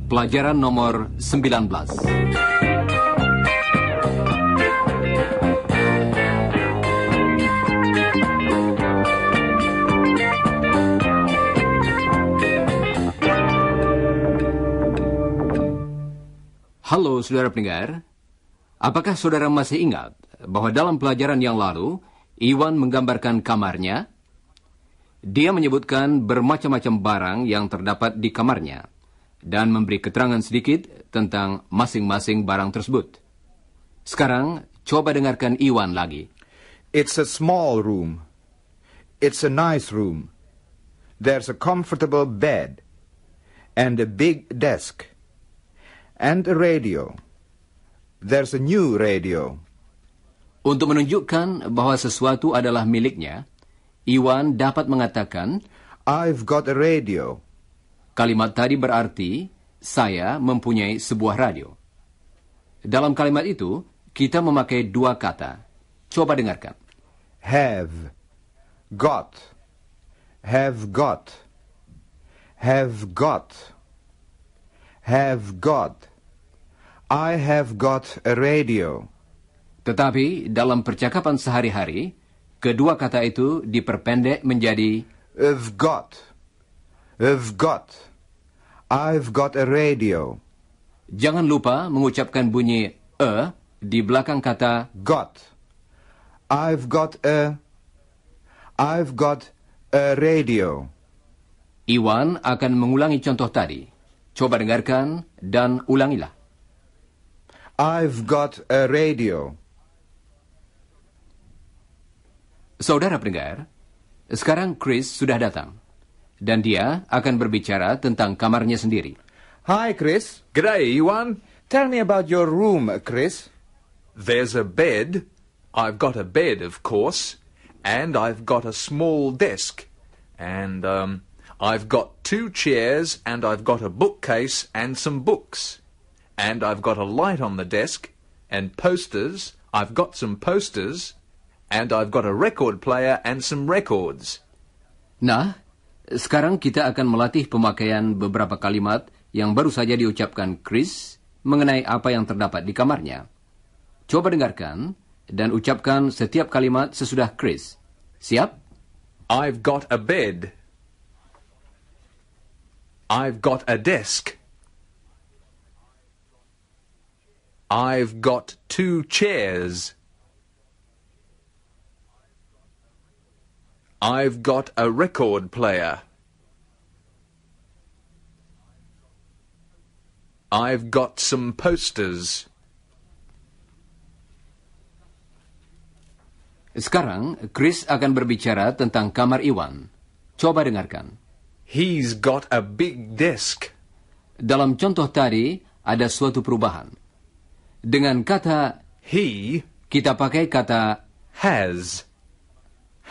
Pelajaran nomor 19. Halo saudara pendengar, apakah saudara masih ingat bahwa dalam pelajaran yang lalu, Iwan menggambarkan kamarnya? Dia menyebutkan bermacam-macam barang yang terdapat di kamarnya, dan memberi keterangan sedikit tentang masing-masing barang tersebut. Sekarang, coba dengarkan Iwan lagi. It's a small room. It's a nice room. There's a comfortable bed, and a big desk. And a radio. There's a new radio. Untuk menunjukkan bahwa sesuatu adalah miliknya, Iwan dapat mengatakan, I've got a radio. Kalimat tadi berarti, saya mempunyai sebuah radio. Dalam kalimat itu, kita memakai dua kata. Coba dengarkan. Have. Got. Have got. Have got. Have got. I have got a radio. Tetapi dalam percakapan sehari-hari, kedua kata itu diperpendek menjadi I've got. I've got. I've got a radio. Jangan lupa mengucapkan bunyi di belakang kata Got. I've got a radio. Iwan akan mengulangi contoh tadi. Coba dengarkan dan ulangilah. I've got a radio. Saudara pendengar, sekarang Chris sudah datang. Dan dia akan berbicara tentang kamarnya sendiri. Hi, Chris. G'day, Iwan. Tell me about your room, Chris. There's a bed. I've got a bed, of course. And I've got a small desk. And, I've got 2 chairs, and I've got a bookcase and some books. And I've got a light on the desk, and posters. I've got some posters. And I've got a record player and some records. Nah, sekarang kita akan melatih pemakaian beberapa kalimat yang baru saja diucapkan Chris mengenai apa yang terdapat di kamarnya. Coba dengarkan dan ucapkan setiap kalimat sesudah Chris. Siap? I've got a bed. I've got a desk. I've got 2 chairs. I've got a record player. I've got some posters. Sekarang, Chris akan berbicara tentang kamar Iwan. Coba dengarkan. He's got a big desk. Dalam contoh tadi, ada suatu perubahan. Dengan kata He kita pakai kata has.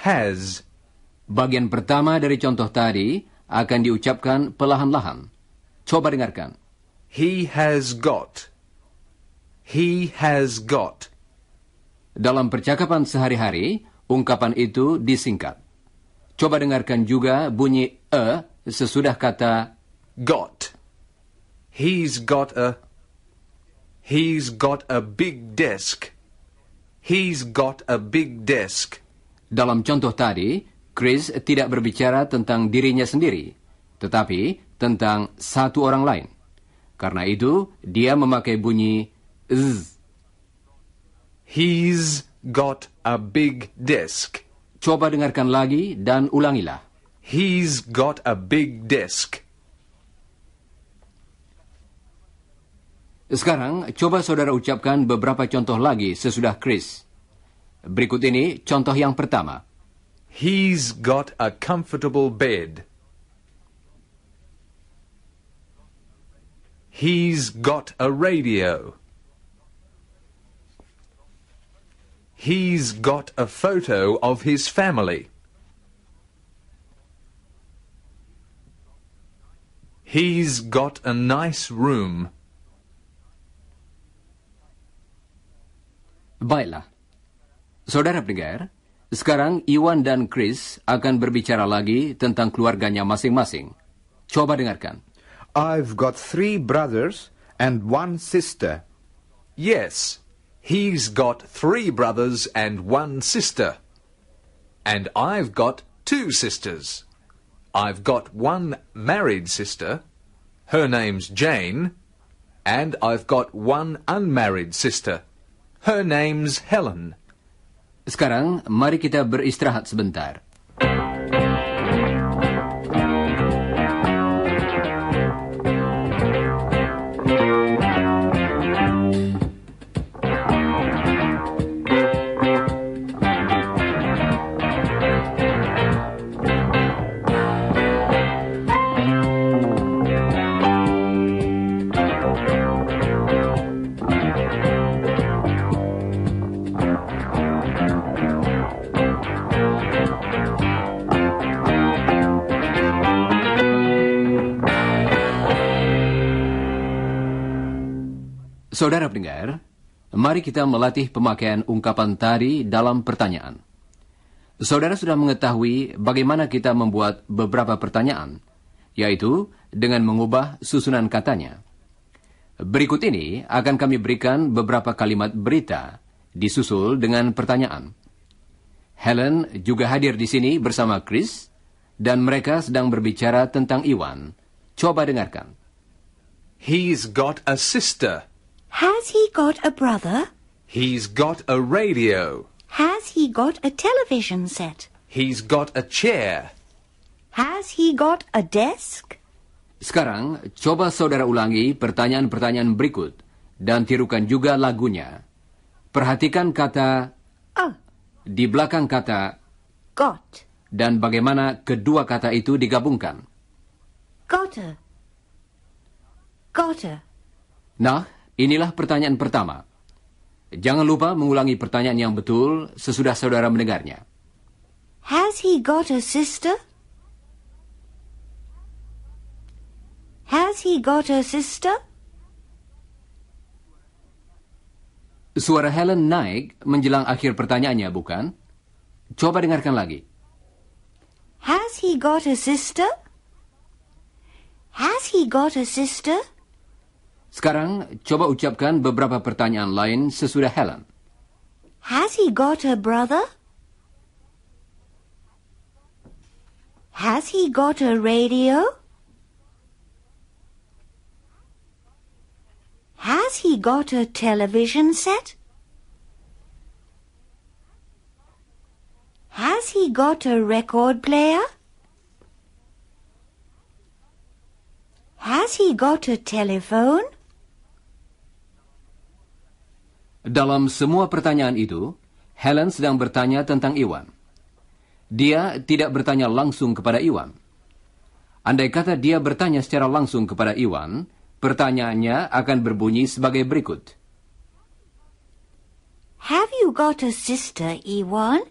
Has. Bagian pertama dari contoh tadi akan diucapkan perlahan-lahan. Coba dengarkan. He has got. He has got. Dalam percakapan sehari-hari, ungkapan itu disingkat. Coba dengarkan juga bunyi sesudah kata got. He's got a big desk. He's got a big desk. Dalam contoh tadi, Chris tidak berbicara tentang dirinya sendiri, tetapi tentang satu orang lain. Karena itu, dia memakai bunyi z. He's got a big desk. Coba dengarkan lagi dan ulangilah. He's got a big desk. Sekarang, coba saudara ucapkan beberapa contoh lagi sesudah Chris. Berikut ini contoh yang pertama. He's got a comfortable bed. He's got a radio. He's got a photo of his family. He's got a nice room. Baiklah. Saudara pendengar, sekarang Iwan dan Chris akan berbicara lagi tentang keluarganya masing-masing. Coba dengarkan. I've got 3 brothers and 1 sister. Yes, he's got 3 brothers and 1 sister. And I've got 2 sisters. I've got 1 married sister. Her name's Jane. And I've got 1 unmarried sister. Her name's Helen. Sekarang, mari kita beristirahat sebentar. Saudara pendengar, mari kita melatih pemakaian ungkapan tadi dalam pertanyaan. Saudara sudah mengetahui bagaimana kita membuat beberapa pertanyaan, yaitu dengan mengubah susunan katanya. Berikut ini akan kami berikan beberapa kalimat berita, disusul dengan pertanyaan. Helen juga hadir di sini bersama Chris, dan mereka sedang berbicara tentang Iwan. Coba dengarkan. He's got a sister. Has he got a brother? He's got a radio. Has he got a television set? He's got a chair. Has he got a desk? Sekarang, coba saudara ulangi pertanyaan-pertanyaan berikut dan tirukan juga lagunya. Perhatikan kata Oh, di belakang kata got. dan bagaimana kedua kata itu digabungkan. Gotta. Gotta. Nah, inilah pertanyaan pertama. Jangan lupa mengulangi pertanyaan yang betul sesudah saudara mendengarnya. Has he got a sister? Has he got a sister? Suara Helen naik menjelang akhir pertanyaannya, bukan? Coba dengarkan lagi. Has he got a sister? Has he got a sister? Sekarang, coba ucapkan beberapa pertanyaan lain sesudah Helen. Has he got a brother? Has he got a radio? Has he got a television set? Has he got a record player? Has he got a telephone? Dalam semua pertanyaan itu, Helen sedang bertanya tentang Iwan. Dia tidak bertanya langsung kepada Iwan. Andai kata dia bertanya secara langsung kepada Iwan, pertanyaannya akan berbunyi sebagai berikut. Have you got a sister, Iwan?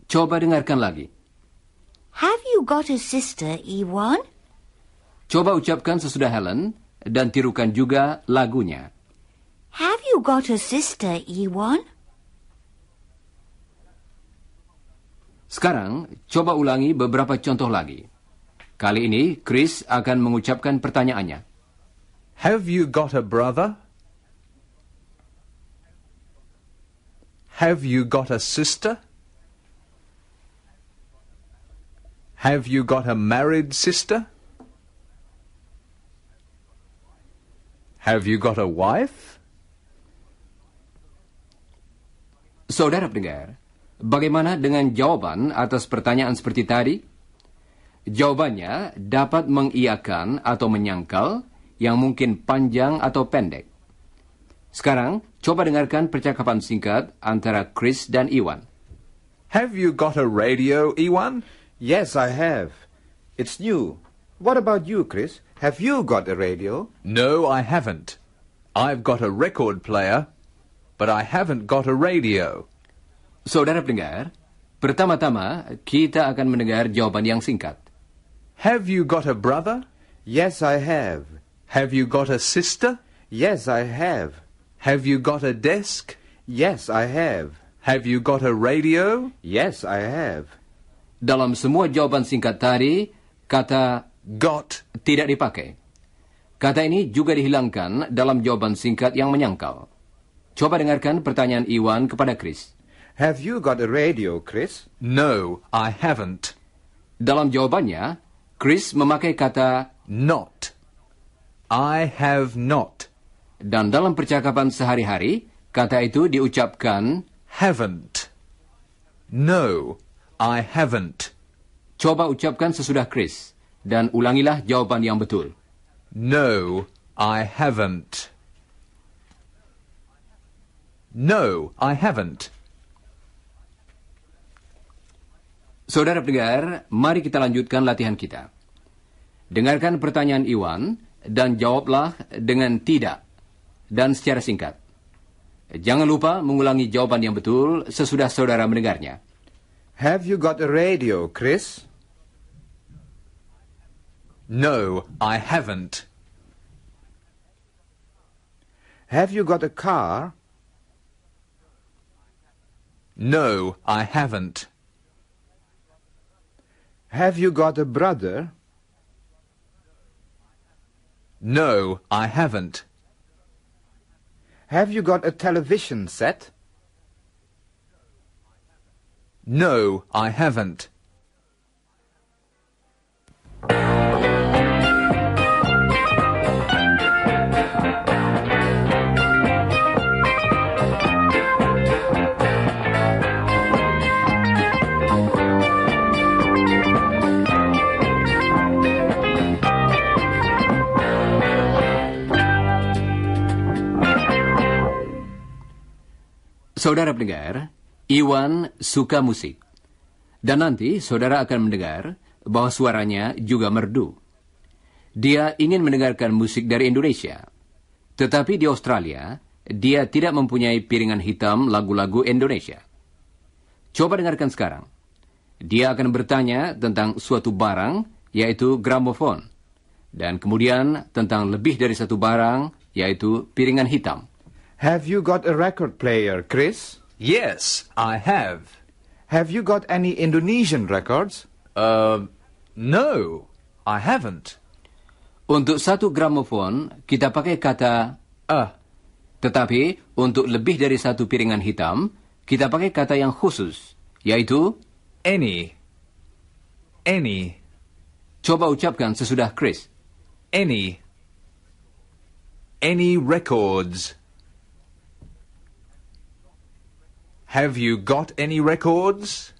Coba dengarkan lagi. Have you got a sister, Iwan? Coba ucapkan sesudah Helen dan tirukan juga lagunya. Have you got a sister, Iwan? Sekarang, coba ulangi beberapa contoh lagi. Kali ini, Chris akan mengucapkan pertanyaannya. Have you got a brother? Have you got a sister? Have you got a married sister? Have you got a wife? Saudara pendengar, bagaimana dengan jawaban atas pertanyaan seperti tadi? Jawabannya dapat mengiyakan atau menyangkal yang mungkin panjang atau pendek. Sekarang, coba dengarkan percakapan singkat antara Chris dan Iwan. Have you got a radio, Iwan? Yes, I have. It's new. What about you, Chris? Have you got a radio? No, I haven't. I've got a record player, but I haven't got a radio. Saudara pendengar, pertama-tama kita akan mendengar jawaban yang singkat. Have you got a brother? Yes, I have. Have you got a sister? Yes, I have. Have you got a desk? Yes, I have. Have you got a radio? Yes, I have. Dalam semua jawaban singkat tadi, kata Got. tidak dipakai. Kata ini juga dihilangkan dalam jawaban singkat yang menyangkal. Coba dengarkan pertanyaan Iwan kepada Chris. Have you got a radio, Chris? No, I haven't. Dalam jawabannya, Chris memakai kata Not. I have not. dan dalam percakapan sehari-hari, kata itu diucapkan. Haven't. No, I haven't. Coba ucapkan sesudah Chris, dan ulangilah jawaban yang betul. No, I haven't. No, I haven't. Saudara pendengar, mari kita lanjutkan latihan kita. Dengarkan pertanyaan Iwan, dan jawablah dengan tidak, dan secara singkat. Jangan lupa mengulangi jawaban yang betul sesudah saudara mendengarnya. Have you got a radio, Chris? No, I haven't. Have you got a car? No, I haven't. Have you got a brother? No, I haven't. Have you got a television set? No, I haven't. Saudara pendengar, Iwan suka musik. Dan nanti saudara akan mendengar bahwa suaranya juga merdu. Dia ingin mendengarkan musik dari Indonesia. Tetapi di Australia, dia tidak mempunyai piringan hitam lagu-lagu Indonesia. Coba dengarkan sekarang. Dia akan bertanya tentang suatu barang, yaitu gramofon. Dan kemudian tentang lebih dari satu barang, yaitu piringan hitam. Have you got a record player, Chris? Yes, I have. Have you got any Indonesian records? No, I haven't. Untuk satu gramofon, kita pakai kata tetapi untuk lebih dari satu piringan hitam, kita pakai kata yang khusus, yaitu Any. Any. coba ucapkan sesudah Chris. Any. Any records. Have you got any records?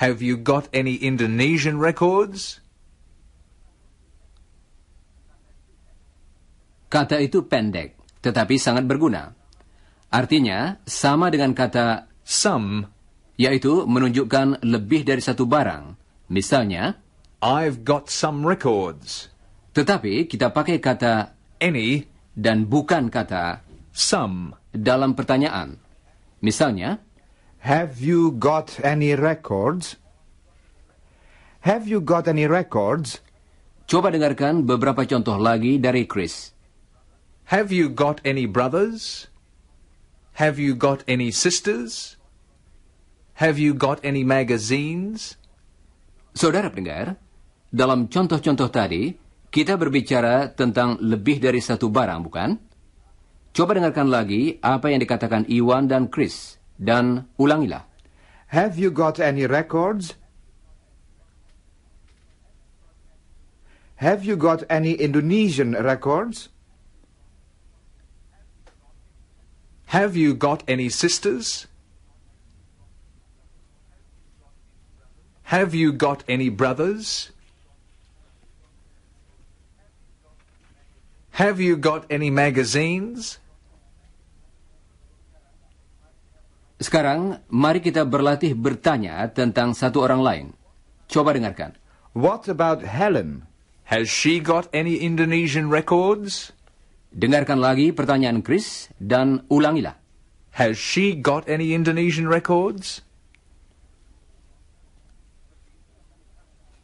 Have you got any Indonesian records? Kata itu pendek, tetapi sangat berguna. Artinya, sama dengan kata Some. yaitu menunjukkan lebih dari satu barang. Misalnya, I've got some records. tetapi kita pakai kata Any. dan bukan kata Some. dalam pertanyaan. Misalnya, Have you got any records? Have you got any records? coba dengarkan beberapa contoh lagi dari Chris. Have you got any brothers? Have you got any sisters? Have you got any magazines? Saudara pendengar, dalam contoh-contoh tadi, kita berbicara tentang lebih dari satu barang, bukan? Coba dengarkan lagi apa yang dikatakan Iwan dan Chris, dan ulangilah. Have you got any records? Have you got any Indonesian records? Have you got any sisters? Have you got any brothers? Have you got any magazines? Sekarang, mari kita berlatih bertanya tentang satu orang lain. Coba dengarkan. What about Helen? Has she got any Indonesian records? Dengarkan lagi pertanyaan Chris, dan ulangilah. Has she got any Indonesian records?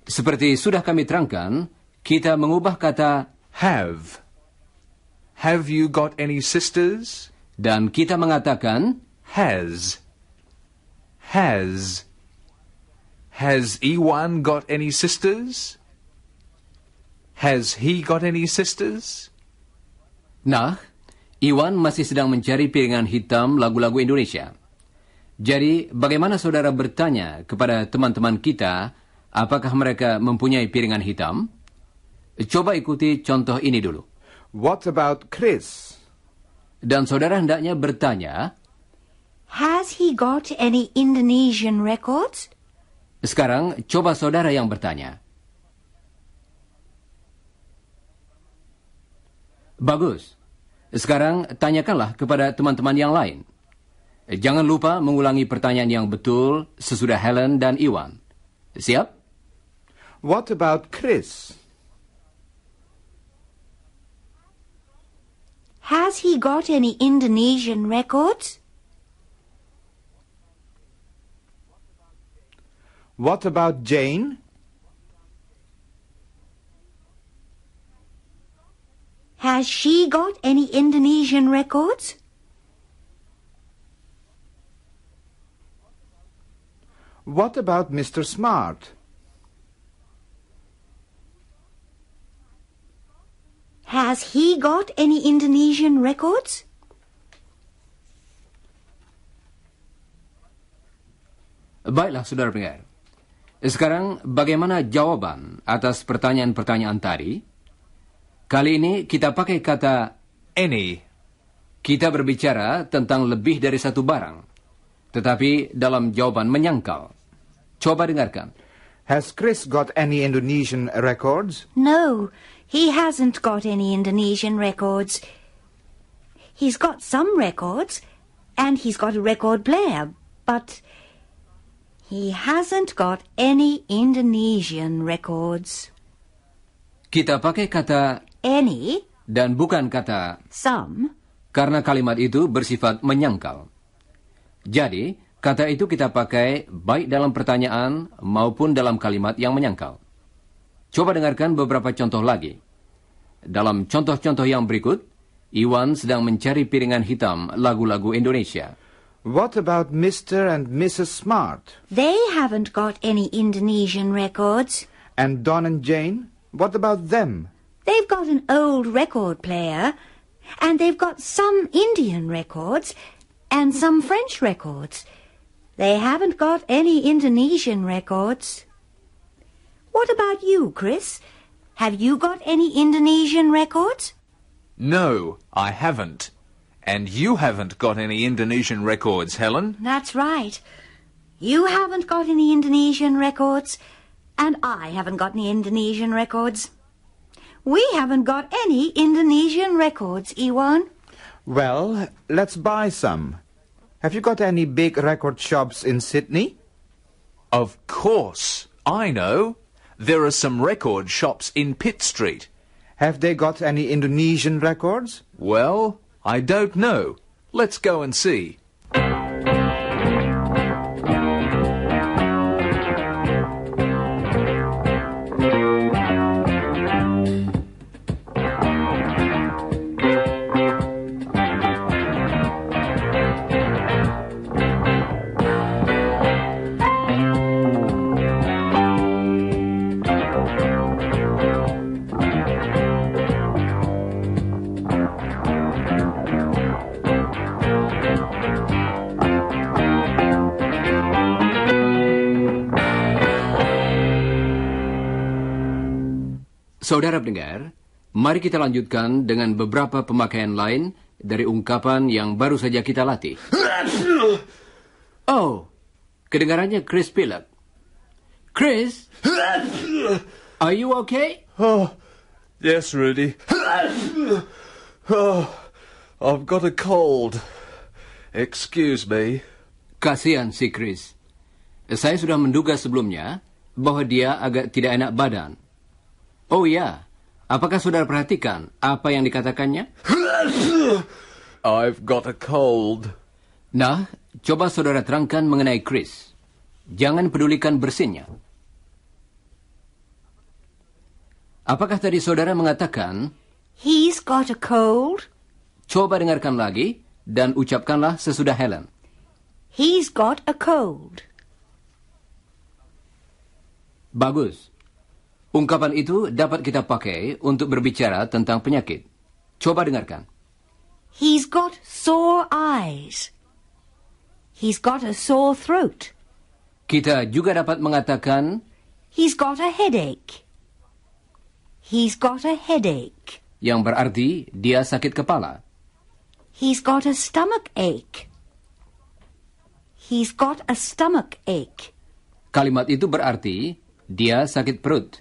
Seperti sudah kami terangkan, kita mengubah kata Have. Have you got any sisters? Dan kita mengatakan, Has. Has. Has Iwan got any sisters? Has he got any sisters? nah, Iwan masih sedang mencari piringan hitam lagu-lagu Indonesia. Jadi, bagaimana saudara bertanya kepada teman-teman kita, apakah mereka mempunyai piringan hitam? Coba ikuti contoh ini dulu. What about Chris? Dan saudara hendaknya bertanya, Has he got any Indonesian records? sekarang coba saudara yang bertanya. Bagus. Sekarang tanyakanlah kepada teman-teman yang lain. Jangan lupa mengulangi pertanyaan yang betul sesudah Helen dan Iwan. Siap? What about Chris? Has he got any Indonesian records? What about Jane? Has she got any Indonesian records? What about Mr. Smart? Has he got any Indonesian records? Baiklah, saudara pendengar. Sekarang, bagaimana jawaban atas pertanyaan-pertanyaan tadi? Kali ini kita pakai kata Any. kita berbicara tentang lebih dari satu barang, tetapi dalam jawaban menyangkal. Coba dengarkan. Has Chris got any Indonesian records? No, he hasn't got any Indonesian records. He's got some records, and he's got a record player, but he hasn't got any Indonesian records. Kita pakai kata Any, dan bukan kata some, karena kalimat itu bersifat menyangkal. Jadi, kata itu kita pakai baik dalam pertanyaan maupun dalam kalimat yang menyangkal. Coba dengarkan beberapa contoh lagi. Dalam contoh-contoh yang berikut, Iwan sedang mencari piringan hitam lagu-lagu Indonesia. What about Mr. and Mrs. Smart? they haven't got any Indonesian records. And Don and Jane? What about them? They've got an old record player, and they've got some Indian records, and some French records. They haven't got any Indonesian records. What about you, Chris? Have you got any Indonesian records? No, I haven't. And you haven't got any Indonesian records, Helen. That's right. You haven't got any Indonesian records, and I haven't got any Indonesian records. We haven't got any Indonesian records, Iwan. Well, let's buy some. Have you got any big record shops in Sydney? Of course. I know. There are some record shops in Pitt Street. Have they got any Indonesian records? Well, I don't know. Let's go and see. Saudara pendengar, mari kita lanjutkan dengan beberapa pemakaian lain dari ungkapan yang baru saja kita latih. Oh, kedengarannya Chris pilek. Chris, are you okay? Oh, yes, Rudy. Oh, I've got a cold. Excuse me. Kasihan si Chris. Saya sudah menduga sebelumnya bahwa dia agak tidak enak badan. Oh ya, apakah saudara perhatikan apa yang dikatakannya? I've got a cold. Nah, coba saudara terangkan mengenai Chris. Jangan pedulikan bersinnya. Apakah tadi saudara mengatakan He's got a cold. Coba dengarkan lagi dan ucapkanlah sesudah Helen. He's got a cold. Bagus. Ungkapan itu dapat kita pakai untuk berbicara tentang penyakit. Coba dengarkan. He's got sore eyes. He's got a sore throat. Kita juga dapat mengatakan He's got a headache. He's got a headache. yang berarti dia sakit kepala. He's got a stomach ache. He's got a stomach ache. Kalimat itu berarti dia sakit perut.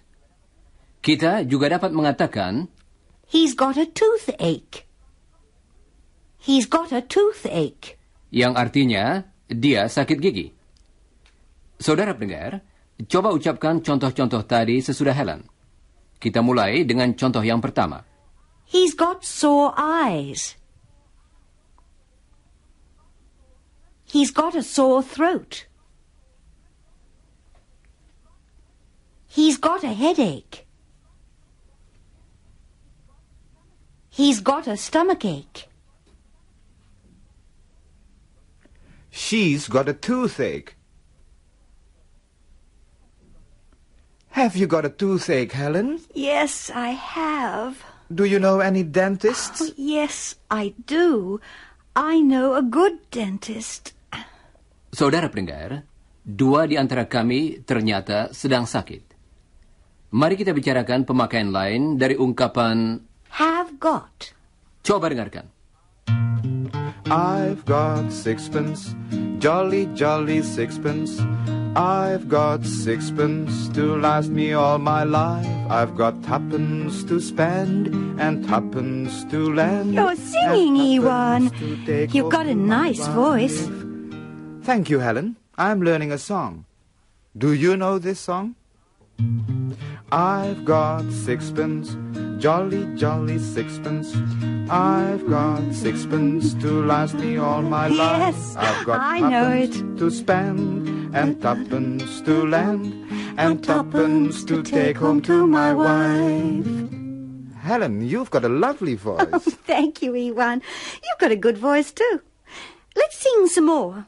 Kita juga dapat mengatakan He's got a toothache. He's got a toothache. yang artinya dia sakit gigi. Saudara pendengar, coba ucapkan contoh-contoh tadi sesudah Helen. Kita mulai dengan contoh yang pertama. He's got sore eyes. He's got a sore throat. He's got a headache. He's got a stomachache. She's got a toothache. Have you got a toothache, Helen? Yes, I have. Do you know any dentists? Oh, yes, I do. I know a good dentist. Saudara pendengar, dua di antara kami ternyata sedang sakit. Mari kita bicarakan pemakaian lain dari ungkapan Have got. coba dengarkan. I've got sixpence, jolly, jolly sixpence. I've got sixpence to last me all my life. I've got tuppence to spend and tuppence to lend. You're singing, and Ewan. tuppence to take You've got a home to my nice voice. wife. Thank you, Helen. I'm learning a song. Do you know this song? I've got sixpence, jolly, jolly sixpence. I've got sixpence to last me all my life. Yes, I've got I know tuppence it. to spend and tuppence to lend and tuppence to take home to my wife. Helen, you've got a lovely voice. Thank you, Ewan. You've got a good voice too. Let's sing some more.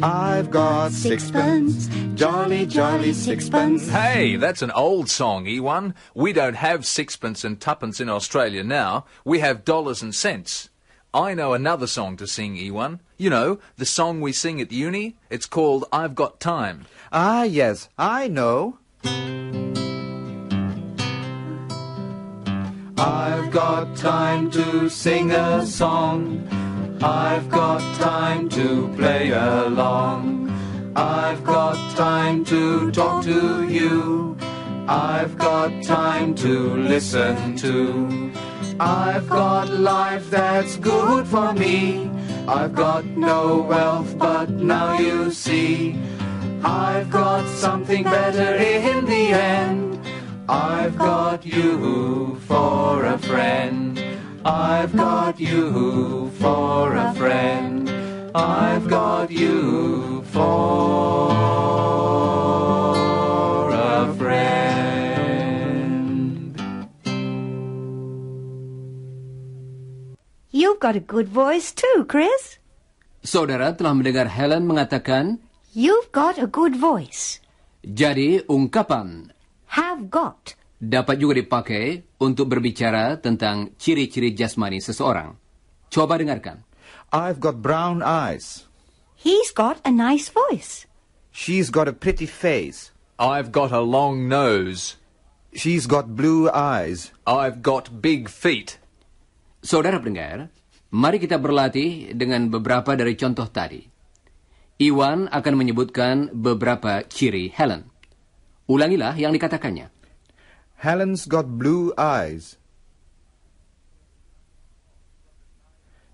I've got sixpence, jolly, jolly sixpence. Hey, that's an old song, Ewan. We don't have sixpence and tuppence in Australia now. We have dollars and cents. I know another song to sing, Ewan. You know, the song we sing at uni. It's called I've Got Time. Ah, yes, I know. I've got time to sing a song. I've got time to play along. I've got time to talk to you. I've got time to listen to. I've got life that's good for me. I've got no wealth, but now you see I've got something better in the end. I've got you for a friend. I've got you for a friend. I've got you for a friend. You've got a good voice too, Chris. Saudara telah mendengar Helen mengatakan, You've got a good voice. jadi ungkapan Have got. dapat juga dipakai untuk berbicara tentang ciri-ciri jasmani seseorang. Coba dengarkan. I've got brown eyes. He's got a nice voice. She's got a pretty face. I've got a long nose. She's got blue eyes. I've got big feet. Saudara pendengar, mari kita berlatih dengan beberapa dari contoh tadi. Iwan akan menyebutkan beberapa ciri Helen. Ulangilah yang dikatakannya. Helen's got blue eyes.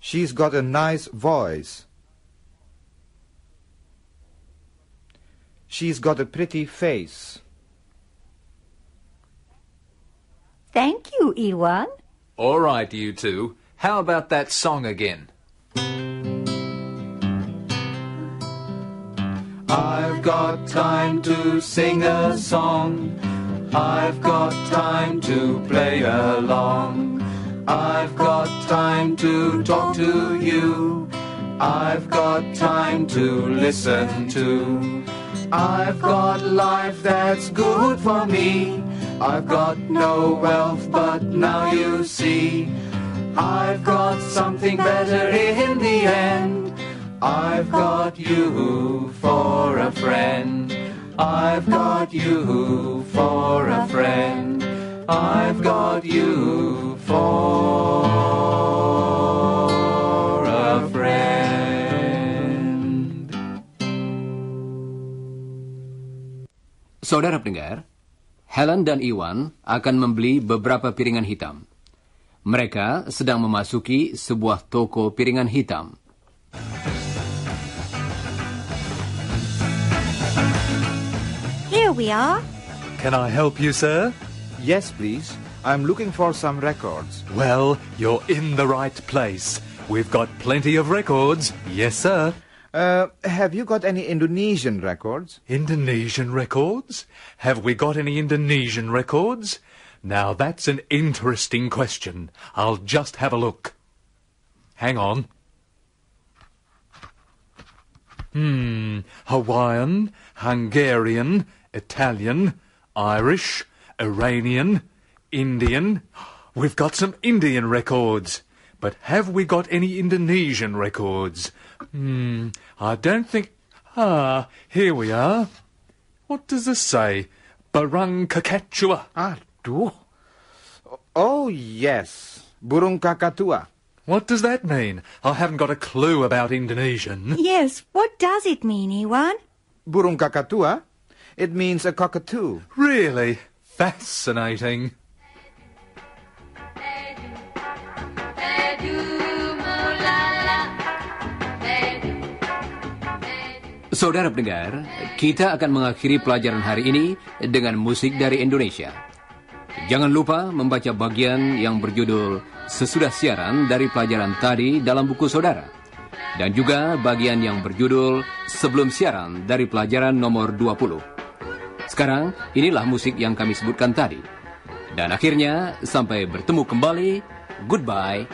She's got a nice voice. She's got a pretty face. Thank you, Ewan. All right, you two. How about that song again? I've got time to sing a song. I've got time to play along. I've got time to talk to you. I've got time to listen to. I've got life that's good for me. I've got no wealth, but now you see, I've got something better in the end. I've got you for a friend. I've got you for a friend. I've got you for a friend. Saudara pendengar, Helen dan Iwan akan membeli beberapa piringan hitam. Mereka sedang memasuki sebuah toko piringan hitam. Here we are. Can I help you, sir? Yes, please. I'm looking for some records. Well, you're in the right place. We've got plenty of records. Yes, sir. Have you got any Indonesian records? Indonesian records? Have we got any Indonesian records? Now, that's an interesting question. I'll just have a look. Hang on. Hawaiian, Hungarian, Italian, Irish, Iranian, Indian. We've got some Indian records. But have we got any Indonesian records? I don't think... here we are. What does this say? Barang Kakechua. Aduh. Oh, yes. Burung kakatua. What does that mean? I haven't got a clue about Indonesian. Yes, what does it mean, Iwan? Burung kakatua? It means a cockatoo. Really? Fascinating. Saudara pendengar, kita akan mengakhiri pelajaran hari ini dengan musik dari Indonesia. Jangan lupa membaca bagian yang berjudul sesudah siaran dari pelajaran tadi dalam buku saudara. Dan juga bagian yang berjudul sebelum siaran dari pelajaran nomor 20. Sekarang, inilah musik yang kami sebutkan tadi. Dan akhirnya, sampai bertemu kembali, goodbye.